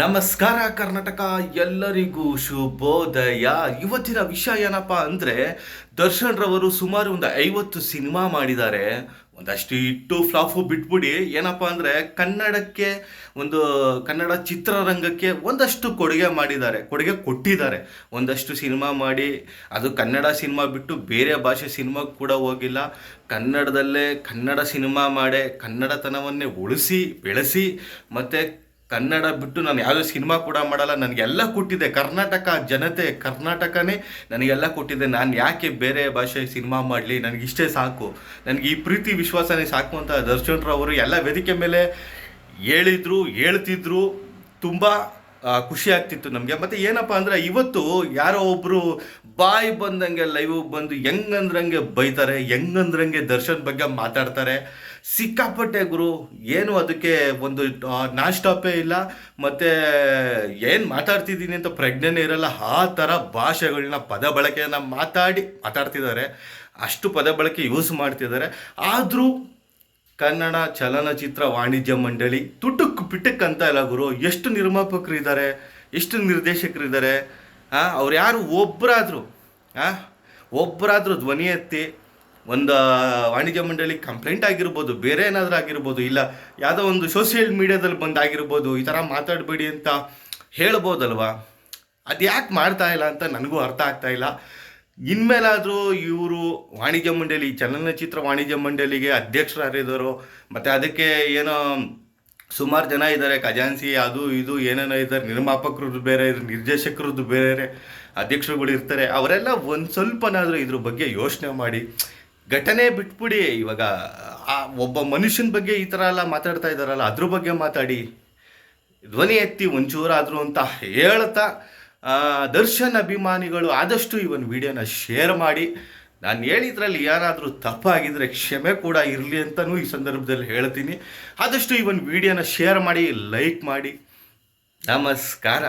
ನಮಸ್ಕಾರ ಕರ್ನಾಟಕ, ಎಲ್ಲರಿಗೂ ಶುಭೋದಯ. ಇವತ್ತಿನ ವಿಷಯ ಏನಪ್ಪ ಅಂದರೆ, ದರ್ಶನ್ ರವರು ಸುಮಾರು ಒಂದು 50 ಸಿನಿಮಾ ಮಾಡಿದ್ದಾರೆ. ಒಂದಷ್ಟು ಹಿಟ್ಟು ಫ್ಲಾಫು ಬಿಟ್ಬಿಡಿ, ಏನಪ್ಪ ಅಂದರೆ ಕನ್ನಡಕ್ಕೆ ಒಂದು ಕನ್ನಡ ಚಿತ್ರರಂಗಕ್ಕೆ ಒಂದಷ್ಟು ಕೊಡುಗೆ ಕೊಟ್ಟಿದ್ದಾರೆ. ಒಂದಷ್ಟು ಸಿನಿಮಾ ಮಾಡಿ, ಅದು ಕನ್ನಡ ಸಿನಿಮಾ ಬಿಟ್ಟು ಬೇರೆ ಭಾಷೆ ಸಿನಿಮಾ ಕೂಡ ಹೋಗಿಲ್ಲ. ಕನ್ನಡದಲ್ಲೇ ಕನ್ನಡ ಸಿನಿಮಾ ಮಾಡಿ ಕನ್ನಡತನವನ್ನೇ ಉಳಿಸಿ ಬೆಳೆಸಿ, ಮತ್ತು ಕನ್ನಡ ಬಿಟ್ಟು ನಾನು ಯಾವುದೇ ಸಿನಿಮಾ ಕೂಡ ಮಾಡಲ್ಲ. ನನಗೆಲ್ಲ ಕೊಟ್ಟಿದೆ ಕರ್ನಾಟಕ ಜನತೆ, ಕರ್ನಾಟಕನೇ ನನಗೆಲ್ಲ ಕೊಟ್ಟಿದೆ. ನಾನು ಯಾಕೆ ಬೇರೆ ಭಾಷೆ ಸಿನಿಮಾ ಮಾಡಲಿ, ನನಗಿಷ್ಟೇ ಸಾಕು, ನನಗೆ ಈ ಪ್ರೀತಿ ವಿಶ್ವಾಸನೇ ಸಾಕು ಅಂತ ದರ್ಶನ್ ರವರು ಎಲ್ಲ ವೇದಿಕೆ ಮೇಲೆ ಹೇಳ್ತಿದ್ರು. ತುಂಬ ಖುಷಿ ಆಗ್ತಿತ್ತು ನಮಗೆ. ಮತ್ತು ಏನಪ್ಪ ಅಂದರೆ, ಇವತ್ತು ಯಾರೋ ಒಬ್ಬರು ಬಾಯಿ ಬಂದಂಗೆ ಲೈವಿಗೆ ಬಂದು ಹೆಂಗಂದ್ರಂಗೆ ಬೈತಾರೆ, ಹೆಂಗಂದ್ರಂಗೆ ದರ್ಶನ್ ಬಗ್ಗೆ ಮಾತಾಡ್ತಾರೆ. ಸಿಕ್ಕಾಪಟ್ಟೆ ಗುರು, ಏನು ಅದಕ್ಕೆ ಒಂದು ನಾನ್ ಸ್ಟಾಪೇ ಇಲ್ಲ. ಮತ್ತು ಏನು ಮಾತಾಡ್ತಿದ್ದೀನಿ ಅಂತ ಪ್ರಜ್ಞೆನೇ ಇರಲ್ಲ. ಆ ಥರ ಭಾಷೆಗಳನ್ನ ಪದ ಬಳಕೆಯನ್ನು ಮಾತಾಡ್ತಿದ್ದಾರೆ. ಅಷ್ಟು ಪದ ಬಳಕೆ ಯೂಸ್ ಮಾಡ್ತಿದ್ದಾರೆ. ಆದರೂ ಕನ್ನಡ ಚಲನಚಿತ್ರ ವಾಣಿಜ್ಯ ಮಂಡಳಿ ತುಟುಕ್ ಪಿಟಕ್ ಅಂತ ಇಲ್ಲ ಗುರು. ಎಷ್ಟು ನಿರ್ಮಾಪಕರು ಇದ್ದಾರೆ, ಎಷ್ಟು ನಿರ್ದೇಶಕರಿದ್ದಾರೆ. ಅವ್ರು ಯಾರು ಒಬ್ಬರಾದರೂ ಧ್ವನಿ ಎತ್ತಿ ಒಂದು ವಾಣಿಜ್ಯ ಮಂಡಳಿ ಕಂಪ್ಲೇಂಟ್ ಆಗಿರ್ಬೋದು, ಬೇರೆ ಏನಾದರೂ ಆಗಿರ್ಬೋದು, ಇಲ್ಲ ಯಾವುದೋ ಒಂದು ಸೋಷಿಯಲ್ ಮೀಡಿಯಾದಲ್ಲಿ ಬಂದಾಗಿರ್ಬೋದು, ಈ ಥರ ಮಾತಾಡಬೇಡಿ ಅಂತ ಹೇಳ್ಬೋದಲ್ವಾ. ಅದು ಯಾಕೆ ಮಾಡ್ತಾ ಇಲ್ಲ ಅಂತ ನನಗೂ ಅರ್ಥ ಆಗ್ತಾ ಇಲ್ಲ. ಇನ್ಮೇಲಾದರೂ ಇವರು ವಾಣಿಜ್ಯ ಮಂಡಳಿ, ಚಲನಚಿತ್ರ ವಾಣಿಜ್ಯ ಮಂಡಳಿಗೆ ಅಧ್ಯಕ್ಷರಾಗಿದ್ದಾರೆ. ಮತ್ತು ಅದಕ್ಕೆ ಏನೋ ಸುಮಾರು ಜನ ಇದ್ದಾರೆ, ಖಜಾನ್ಸಿ ಅದು ಇದು ಏನೇನೋ ಇದ್ದಾರೆ, ನಿರ್ಮಾಪಕರದ್ದು ಬೇರೆ, ನಿರ್ದೇಶಕರದ್ದು ಬೇರೆ ಅಧ್ಯಕ್ಷರುಗಳು ಇರ್ತಾರೆ. ಅವರೆಲ್ಲ ಒಂದು ಸ್ವಲ್ಪನಾದರೂ ಇದ್ರ ಬಗ್ಗೆ ಯೋಚನೆ ಮಾಡಿ. ಘಟನೆ ಬಿಟ್ಬಿಡಿ, ಇವಾಗ ಒಬ್ಬ ಮನುಷ್ಯನ ಬಗ್ಗೆ ಈ ಥರ ಎಲ್ಲ ಮಾತಾಡ್ತಾ ಇದ್ದಾರಲ್ಲ, ಅದ್ರ ಬಗ್ಗೆ ಮಾತಾಡಿ, ಧ್ವನಿ ಎತ್ತಿ ಒಂಚೂರಾದರೂ ಅಂತ ಹೇಳ್ತಾ, ದರ್ಶನ್ ಅಭಿಮಾನಿಗಳು ಆದಷ್ಟು ಈ ಒಂದು ವಿಡಿಯೋನ ಶೇರ್ ಮಾಡಿ. ನಾನು ಹೇಳಿದ್ರಲ್ಲಿ ಏನಾದರೂ ತಪ್ಪಾಗಿದ್ದರೆ ಕ್ಷಮೆ ಕೂಡ ಇರಲಿ ಅಂತಲೂ ಈ ಸಂದರ್ಭದಲ್ಲಿ ಹೇಳ್ತೀನಿ. ಆದಷ್ಟು ಈ ಒಂದು ವಿಡಿಯೋನ ಶೇರ್ ಮಾಡಿ, ಲೈಕ್ ಮಾಡಿ. ನಮಸ್ಕಾರ.